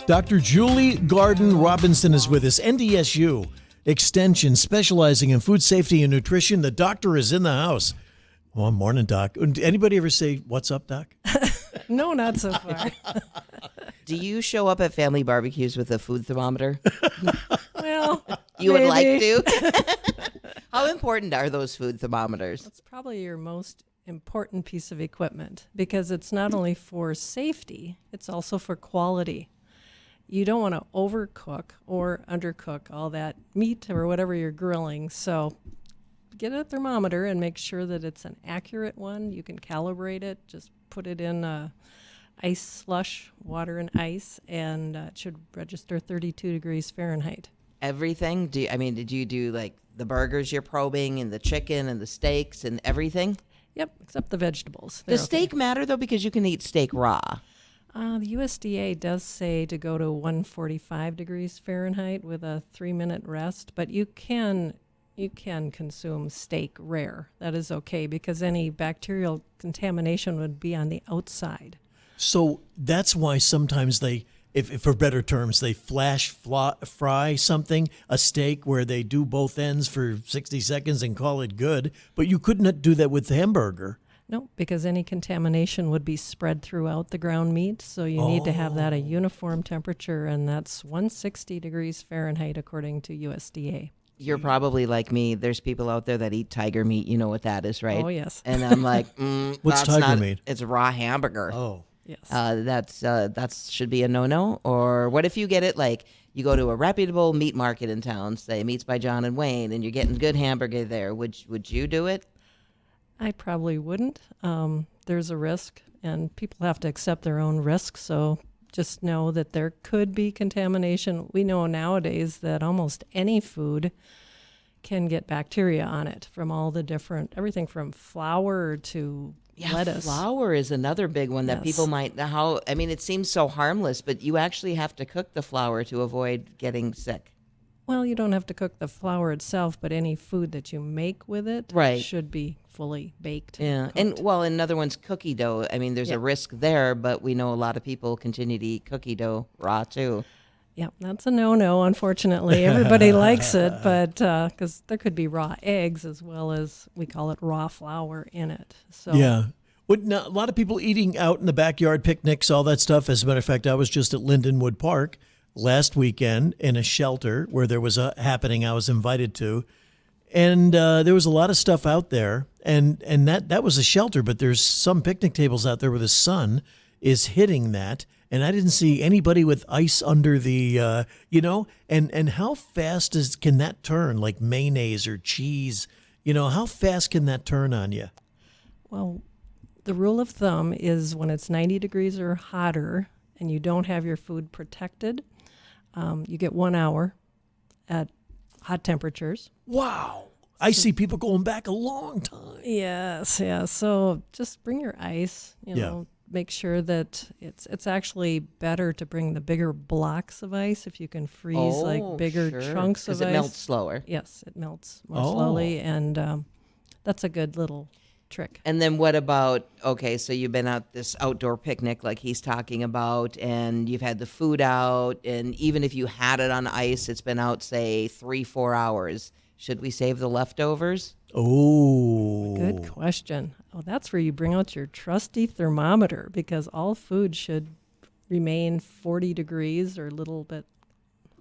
Dr. Julie Garden Robinson is with us, NDSU Extension, specializing in food safety and nutrition. The doctor is in the house. Well, morning, Doc. Anybody ever say, "What's up, Doc"? No, not so far. Do you show up at family barbecues with a food thermometer? Well, You would like maybe. to? How important are those food thermometers? It's probably your most important piece of equipment because it's not only for safety, it's also for quality. You don't want to overcook or undercook all that meat or whatever you're grilling. So get a thermometer and make sure that it's an accurate one. You can calibrate it. Just put it in ice slush, water and ice, and it should register 32 degrees Fahrenheit. Everything? Did you do like the burgers you're probing and the chicken and the steaks and everything? Yep, except the vegetables. Does steak matter though? Because you can eat steak raw. The USDA does say to go to 145 degrees Fahrenheit with a 3-minute rest, but you can consume steak rare. That is okay because any bacterial contamination would be on the outside. So that's why sometimes they, if for better terms, they fry something, a steak, where they do both ends for 60 seconds and call it good. But you couldn't do that with the hamburger. No, because any contamination would be spread throughout the ground meat. So you need to have that a uniform temperature, and that's 160 degrees Fahrenheit according to USDA. You're probably like me. There's people out there that eat tiger meat. You know what that is, right? Oh, yes. And I'm like, What's that's tiger meat? It's a raw hamburger. Oh. Yes. That should be a no-no. Or what if you get it like you go to a reputable meat market in town, say Meats by John and Wayne, and you're getting good hamburger there? Would you do it? I probably wouldn't. There's a risk, and people have to accept their own risk. So just know that there could be contamination. We know nowadays that almost any food can get bacteria on it from all the different, everything from flour to lettuce. Flour is another big one that Yes. people might, it seems so harmless, but you actually have to cook the flour to avoid getting sick. Well, you don't have to cook the flour itself, but any food that you make with it Right. should be fully baked. Yeah, cooked. another one's cookie dough. There's a risk there, but we know a lot of people continue to eat cookie dough raw too. Yeah, that's a no-no, unfortunately. Everybody likes it, but because there could be raw eggs as well as, we call it, raw flour in it. So Yeah. A lot of people eating out in the backyard, picnics, all that stuff. As a matter of fact, I was just at Lindenwood Park last weekend in a shelter where there was a happening I was invited to. And there was a lot of stuff out there. And that was a shelter, but there's some picnic tables out there where the sun is hitting that. And I didn't see anybody with ice under the, and how fast can that turn, like mayonnaise or cheese? How fast can that turn on you? Well, the rule of thumb is when it's 90 degrees or hotter and you don't have your food protected, you get 1 hour at hot temperatures. Wow. I see people going back a long time. Yes, yeah. So just bring your ice, make sure that it's actually better to bring the bigger blocks of ice if you can freeze like bigger chunks of ice. Because it melts slower. Yes, it melts more slowly, and that's a good little trick. And then what about, so you've been at this outdoor picnic like he's talking about, and you've had the food out, and even if you had it on ice, it's been out, say, 3-4 hours. Should we save the leftovers? Oh. Good question. Oh, that's where you bring out your trusty thermometer, because all food should remain 40 degrees or a little bit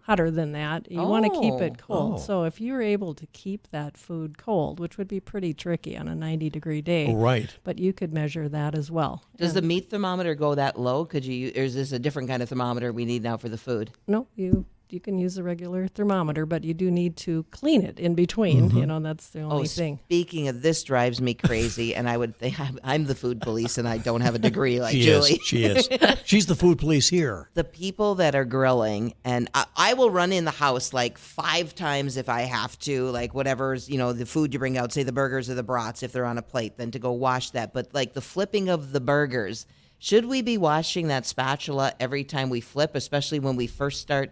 hotter than that. You want to keep it cold. So if you're able to keep that food cold, which would be pretty tricky on a 90-degree day, Right. but you could measure that as well. Does the meat thermometer go that low? Or is this a different kind of thermometer we need now for the food? No, you can use a regular thermometer, but you do need to clean it in between. That's the only thing. Speaking of this drives me crazy, and I would think I'm the food police and I don't have a degree like She Julie. She is. She's the food police here. The people that are grilling, and I will run in the house like 5 times if I have to, like whatever's, the food you bring out, say the burgers or the brats, if they're on a plate, then to go wash that. But like the flipping of the burgers, should we be washing that spatula every time we flip, especially when we first start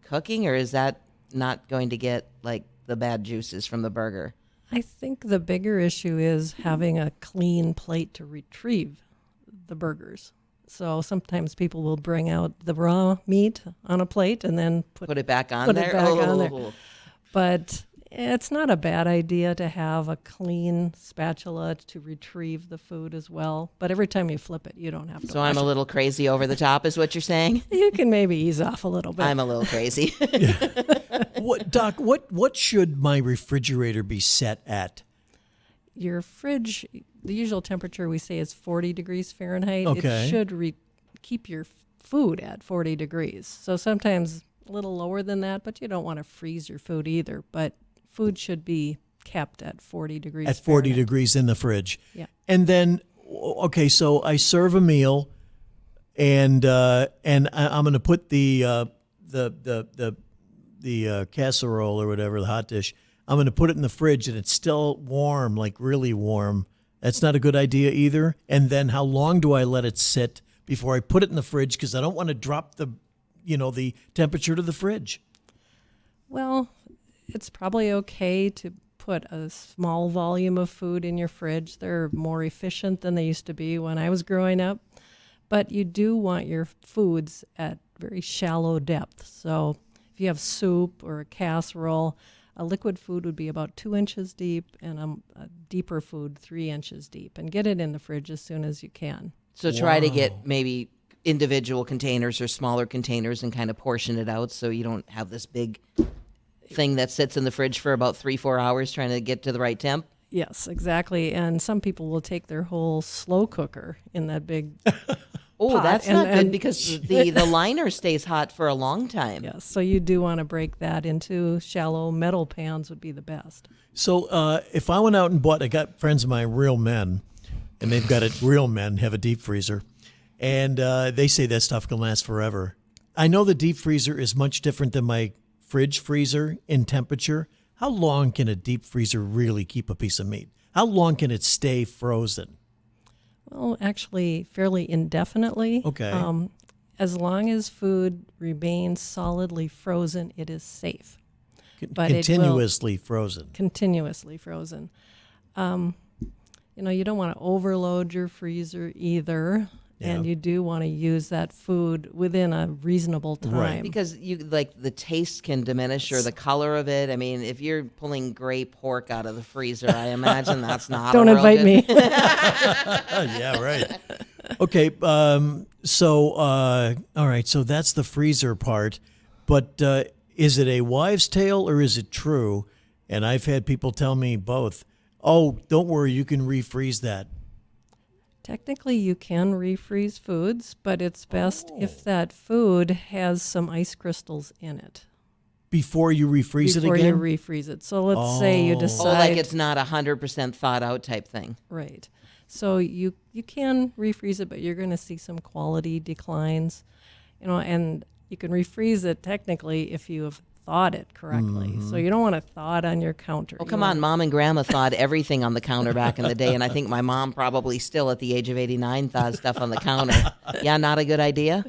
cooking, or is that not going to get like the bad juices from the burger? I think the bigger issue is having a clean plate to retrieve the burgers. So sometimes people will bring out the raw meat on a plate and then Put it back on put there. it back on there. Oh. But it's not a bad idea to have a clean spatula to retrieve the food as well. But every time you flip it, you don't have to So I'm a little crazy over the top, is what you're saying? You can maybe ease off a little bit. I'm a little crazy. Doc, what should my refrigerator be set at? Your fridge, the usual temperature we say is 40 degrees Fahrenheit. Okay. It should keep your food at 40 degrees. So sometimes a little lower than that, but you don't want to freeze your food either. But food should be kept at 40 degrees At 40 Fahrenheit. degrees in the fridge. Yeah. And then, okay, so I serve a meal, and I'm going to put the casserole or whatever, the hot dish. I'm going to put it in the fridge, and it's still warm, like really warm. That's not a good idea either. And then, how long do I let it sit before I put it in the fridge? Because I don't want to drop the temperature to the fridge. Well, it's probably okay to put a small volume of food in your fridge. They're more efficient than they used to be when I was growing up. But you do want your foods at very shallow depth. So if you have soup or a casserole, a liquid food would be about 2 inches deep, and a deeper food 3 inches deep. And get it in the fridge as soon as you can. So try to get maybe individual containers or smaller containers and kind of portion it out so you don't have this big thing that sits in the fridge for about 3-4 hours trying to get to the right temp. Yes, exactly. And some people will take their whole slow cooker in that big Oh, pot that's not good and because the liner stays hot for a long time. yes, so you do want to break that into shallow metal pans would be the best. So if I went out and bought, I got friends of mine, real men, and they've got real men have a deep freezer, and they say that stuff can last forever. I know the deep freezer is much different than my fridge freezer in temperature. How long can a deep freezer really keep a piece of meat? How long can it stay frozen? Well, actually, fairly indefinitely. Okay. As long as food remains solidly frozen, it is safe. But it will- Continuously frozen. Continuously frozen. You don't want to overload your freezer either. And Yeah. you do want to use that food within a reasonable time. Right. Because the taste can diminish or the color of it. I mean, if you're pulling gray pork out of the freezer, I imagine that's not. Don't a real invite good- me. Yeah, right. Okay, all right, so that's the freezer part. But is it a wives' tale or is it true? And I've had people tell me both. Oh, don't worry, you can refreeze that. Technically, you can refreeze foods, but it's best if that food has some ice crystals in it Before you refreeze before it again? you refreeze it. So let's say you Oh, decide, like it's not 100% thought out type thing. right. So you can refreeze it, but you're going to see some quality declines, and you can refreeze it technically if you have thawed it correctly. So you don't want to thaw it on your counter. Oh, come on. Mom and Grandma thawed everything on the counter back in the day, and I think my mom probably still at the age of 89 thawed stuff on the counter. Yeah, not a good idea?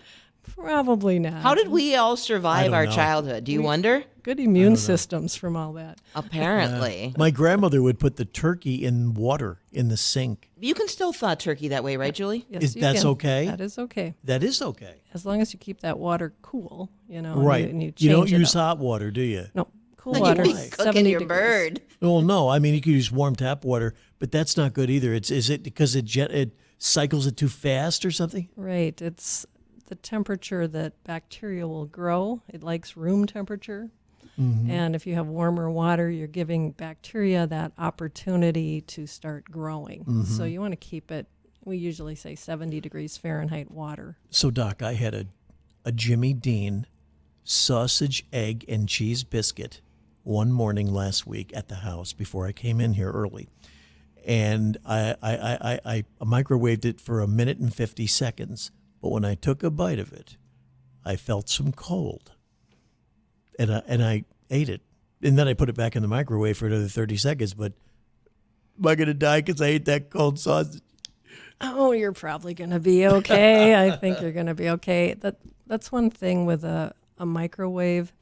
Probably not. How did we all survive don't our know. childhood? Do you wonder? Good immune systems from all that. Apparently. My grandmother would put the turkey in water in the sink. You can still thaw turkey that way, right, Julie? Yes, you That's can. okay? That is okay. That is okay. As long as you keep that water cool, Right. and you You don't change it use up. hot water, do you? No, cool You'd water. be 70 cooking your degrees. bird. Well, no. I mean, you could use warm tap water, but that's not good either. Is it because it cycles it too fast or something? Right. It's the temperature that bacteria will grow. It likes room temperature. And if you have warmer water, you're giving bacteria that opportunity to start growing. So you want to keep it, we usually say 70 degrees Fahrenheit water. So, Doc, I had a Jimmy Dean sausage, egg, and cheese biscuit one morning last week at the house before I came in here early. And I microwaved it for 1 minute and 50 seconds. But when I took a bite of it, I felt some cold. And I ate it. And then I put it back in the microwave for another 30 seconds. But am I going to die because I ate that cold sausage? Oh, you're probably going to be okay. I think you're going to be okay. That's one thing with a microwave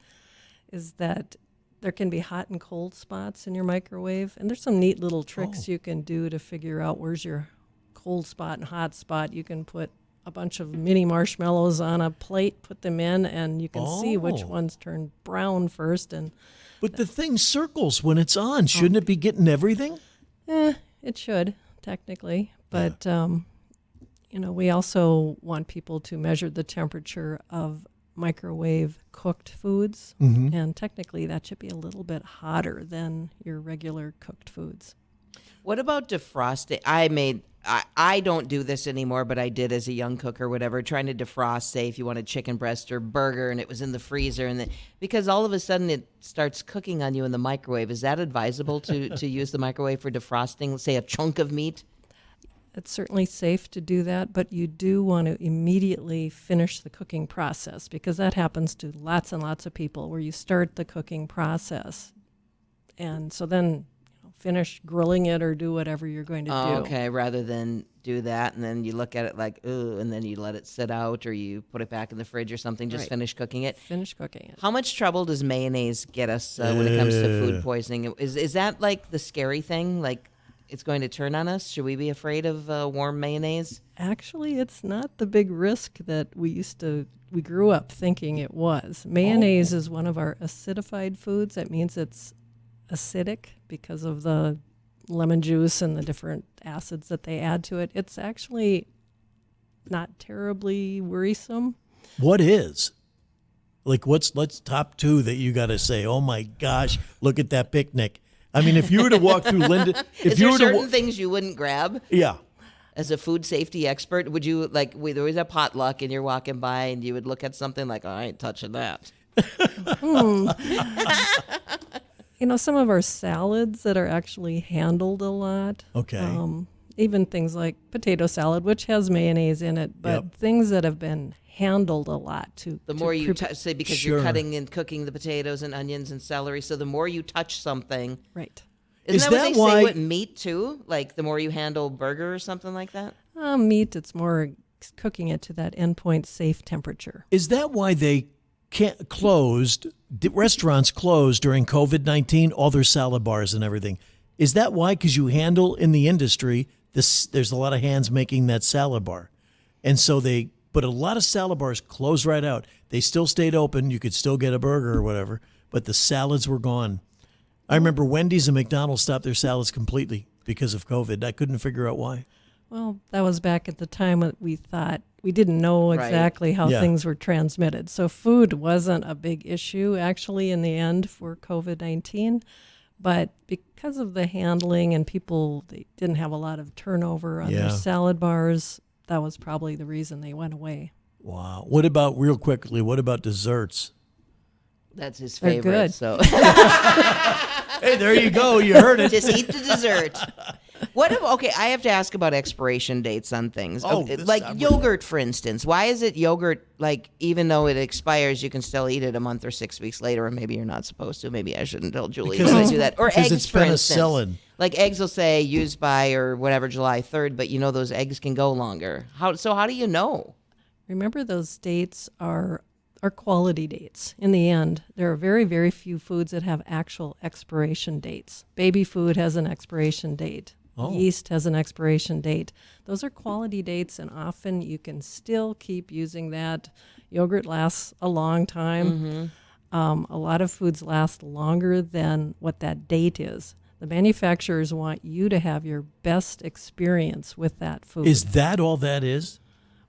is that there can be hot and cold spots in your microwave. And there's some neat little tricks you can do to figure out where's your cold spot and hot spot. You can put a bunch of mini marshmallows on a plate, put them in, and you can see which Oh. ones turn brown first. And But the thing circles when it's on. Shouldn't it be getting everything? it should, technically. But, we also want people to measure the temperature of microwave cooked foods. And technically, that should be a little bit hotter than your regular cooked foods. What about defrosting? I don't do this anymore, but I did as a young cook or whatever, trying to defrost, say, if you wanted chicken breast or burger and it was in the freezer, and because all of a sudden it starts cooking on you in the microwave. Is that advisable to use the microwave for defrosting, say, a chunk of meat? It's certainly safe to do that, but you do want to immediately finish the cooking process, because that happens to lots and lots of people, where you start the cooking process. And so then finish grilling it or do whatever you're going to do. Okay, rather than do that and then you look at it like, ooh, and then you let it sit out or you put it back in the fridge or something, just Right. finish cooking it. Finish cooking it. How much trouble does mayonnaise get us when it comes to food poisoning? Is that like the scary thing? Like it's going to turn on us? Should we be afraid of warm mayonnaise? Actually, it's not the big risk that we grew up thinking it was. Mayonnaise is one of our acidified foods. That means it's acidic because of the lemon juice and the different acids that they add to it. It's actually not terribly worrisome. What is? Like, let's top two that you got to say, oh my gosh, look at that picnic. I mean, if you were to walk through Linden, if Is you there were certain to, things you wouldn't grab? yeah. As a food safety expert, would you there was a potluck and you're walking by and you would look at something like, oh, I ain't touching that. Some of our salads that are actually handled a lot. Okay. Even things like potato salad, which has mayonnaise in it, but Yep. things that have been handled a lot The more you say, because Sure. you're cutting and cooking the potatoes and onions and celery, so the more you touch something, Right. isn't Is that what that they why- say with meat too? Like the more you handle burger or something like that. Meat, it's more cooking it to that endpoint safe temperature. Is that why they restaurants closed during COVID-19, all their salad bars and everything? Is that why? Because you handle in the industry, there's a lot of hands making that salad bar. And so but a lot of salad bars closed right out. They still stayed open. You could still get a burger or whatever, but the salads were gone. I remember Wendy's and McDonald's stopped their salads completely because of COVID. I couldn't figure out why. Well, that was back at the time when we didn't know Right. exactly how Yeah. things were transmitted. So food wasn't a big issue actually in the end for COVID-19. But because of the handling and they didn't have a lot of turnover on their Yeah. salad bars, that was probably the reason they went away. Wow. Real quickly, what about desserts? That's his They're favorite. good. So Hey, there you go. You heard it. just eat the dessert. Okay, I have to ask about expiration dates on things. Oh, Okay, like yogurt, for instance. Why is it yogurt, like, even though it expires, you can still eat it a month or 6 weeks later, or maybe you're not supposed to. Maybe I shouldn't tell Julie Because to do that. Or because eggs, it's for instance. penicillin. Like eggs will say used by or whatever, July 3rd, but those eggs can go longer. How do you know? Remember, those dates are quality dates. In the end, there are very, very few foods that have actual expiration dates. Baby food has an expiration date. Yeast has an expiration date. Those are quality dates, and often you can still keep using that. Yogurt lasts a long time. A lot of foods last longer than what that date is. The manufacturers want you to have your best experience with that food. Is that all that is?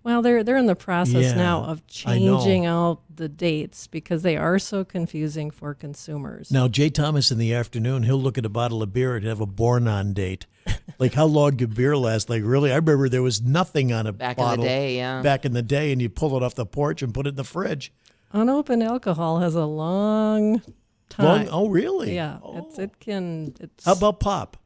Well, they're in the process Yeah, now of I know. changing out the dates because they are so confusing for consumers. Now, Jay Thomas in the afternoon, he'll look at a bottle of beer and have a born-on date. Like, how long could beer last? Like, really? I remember there was nothing on a Back bottle. in the day, yeah. Back in the day, and you pull it off the porch and put it in the fridge. Unopened alcohol has a long time. Oh, really? Yeah, Oh. it's How about pop?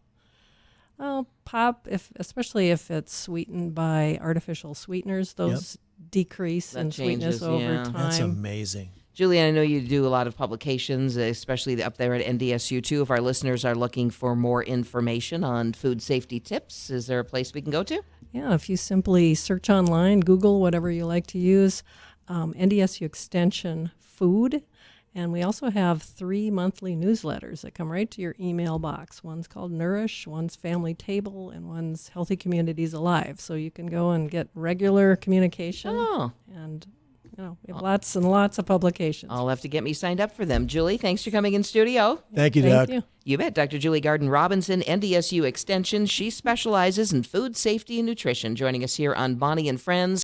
pop, especially if it's sweetened by artificial sweeteners, those decrease That in sweetness changes, over yeah. time. That's amazing. Julie, I know you do a lot of publications, especially up there at NDSU too. If our listeners are looking for more information on food safety tips, is there a place we can go to? Yeah, if you simply search online, Google, whatever you like to use, NDSU Extension Food, And we also have 3 monthly newsletters that come right to your email box. One's called Nourish, one's Family Table, and one's Healthy Communities Alive. So you can go and get regular communication. Oh. And, we have lots and lots of publications. I'll have to get me signed up for them. Julie, thanks for coming in studio. Thank you, Thank Doc. you. You bet. Dr. Julie Garden-Robinson, NDSU Extension. She specializes in food safety and nutrition, joining us here on Bonnie and Friends.